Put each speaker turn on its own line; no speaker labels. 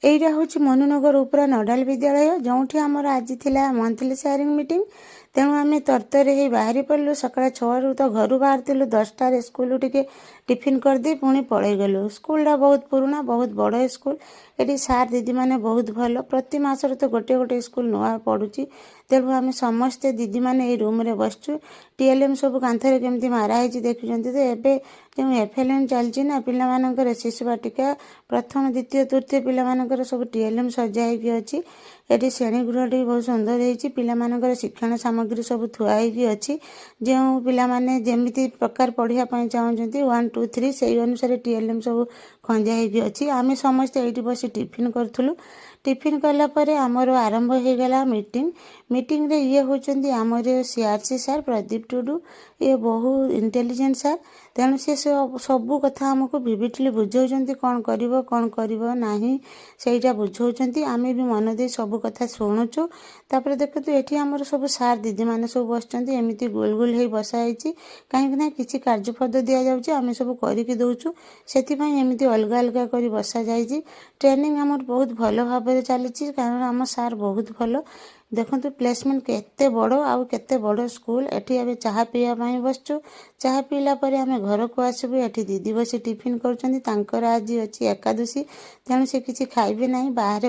এইটা হচ্ছে ମନୁନଗର ଉପର ନୋଡାଲ ବିଦ୍ୟାଳୟ ଯେଉଁଠି ଆମର ଆଜି ଥିଲା ମନ୍ଥଲି ସେୟାରିଂ ମିଟିଂ। ତେଣୁ ଆମେ ତରତରରେ ହେଇ ବାହାରି ପଡ଼ିଲୁ। ସକାଳ 6ରୁ ତ ଘରୁ ବାହାରିଥିଲୁ, 10ଟାରେ ସ୍କୁଲ ଟିକେ ଟିଫିନ୍ କରିଦେଇ ପୁଣି ପଳେଇଗଲୁ। ସ୍କୁଲଟା ବହୁତ ପୁରୁଣା, ବହୁତ ବଡ଼ ସ୍କୁଲ। ଏଠି ସାର୍ ଦିଦିମାନେ ବହୁତ ଭଲ। ପ୍ରତି ମାସରେ ତ ଗୋଟେ ସ୍କୁଲ ନୂଆ ପଡ଼ୁଛି। ତେଣୁ ଆମେ ସମସ୍ତେ ଦିଦିମାନେ ଏଇ ରୁମ୍ରେ ବସିଛୁ। ଟିଏଲ୍ଏମ୍ ସବୁ କାନ୍ଥରେ କେମିତି ମାରା ହେଇଛି ଦେଖୁଛନ୍ତି। ତ ଏବେ ଯେଉଁ ଏଫ୍ଏଲ୍ଏନ୍ ଚାଲିଛି ନା, ପିଲାମାନଙ୍କର ଶିଶୁ ବାଟିକା ପ୍ରଥମ ଦ୍ୱିତୀୟ ତୃତୀୟ ପିଲାମାନଙ୍କର ସବୁ ଟିଏଲ୍ଏମ୍ ସଜା ହେଇକି ଅଛି। ଏଠି ଶ୍ରେଣୀଗୃହଟି ବହୁତ ସୁନ୍ଦର ହେଇଛି। ପିଲାମାନଙ୍କର ଶିକ୍ଷଣ ସାମଗ୍ରୀ ସବୁ ଥୁଆ ହେଇକି ଅଛି। ଯେଉଁ ପିଲାମାନେ ଯେମିତି ପ୍ରକାର ପଢ଼ିବା ପାଇଁ ଚାହୁଁଛନ୍ତି 1 2 3 ସେଇ ଅନୁସାରେ ଟିଏଲ୍ଏମ୍ ସବୁ ଖଞ୍ଜା ହେଇକି ଅଛି। ଆମେ ସମସ୍ତେ ଏଇଠି ବସି ଟିଫିନ୍ କରୁଥିଲୁ। ଟିଫିନ୍ କଲା ପରେ ଆମର ଆରମ୍ଭ ହେଇଗଲା ମିଟିଂରେ ଇଏ ହେଉଛନ୍ତି ଆମର ସିଆର୍ସି ସାର୍ ପ୍ରଦୀପ ଟୁଡୁ। ଇଏ ବହୁ ଇଣ୍ଟେଲିଜେଣ୍ଟ ସାର୍। ତେଣୁ ସେ ସବୁ କଥା ଆମକୁ ଭିଭିଡଲି ବୁଝାଉଛନ୍ତି, କ'ଣ କରିବ ନାହିଁ ସେଇଟା ବୁଝାଉଛନ୍ତି। ଆମେ ବି ମନ ଦେଇ ସବୁ କଥା ଶୁଣୁଛୁ। ତାପରେ ଦେଖନ୍ତୁ ଏଠି ଆମର ସବୁ ସାର୍ ଦିଦିମାନେ ସବୁ ବସିଛନ୍ତି। ଏମିତି ଗୋଲ ଗୋଲ ହେଇ ବସା ହେଇଛି। କାହିଁକି ନା କିଛି କାର୍ଯ୍ୟପଦ ଦିଆଯାଉଛି, ଆମେ ସବୁ କରିକି ଦେଉଛୁ। ସେଥିପାଇଁ ଏମିତି ଅଲଗା ଅଲଗା କରି ବସା ଯାଇଛି। ଟ୍ରେନିଂ ଆମର ବହୁତ ଭଲ ଭାବରେ ଚାଲିଛି, କାରଣ ଆମ ସାର୍ ବହୁତ ଭଲ। ଦେଖନ୍ତୁ ପ୍ଲେସମେଣ୍ଟ କେତେ ବଡ଼ ଆଉ କେତେ ବଡ଼ ସ୍କୁଲ। ଏଠି ଏବେ ଚାହା ପିଇବା ପାଇଁ ବସିଛୁ। ଚାହା ପିଇଲା ପରେ ଆମେ ଘରକୁ ଆସିବୁ। ଏଠି ଦିଦି ବସି ଟିଫିନ୍ କରୁଛନ୍ତି। ତାଙ୍କର ଆଜି ଅଛି ଏକାଦଶୀ, ତେଣୁ ସେ କିଛି ଖାଇବେ ନାହିଁ, ବାହାରେ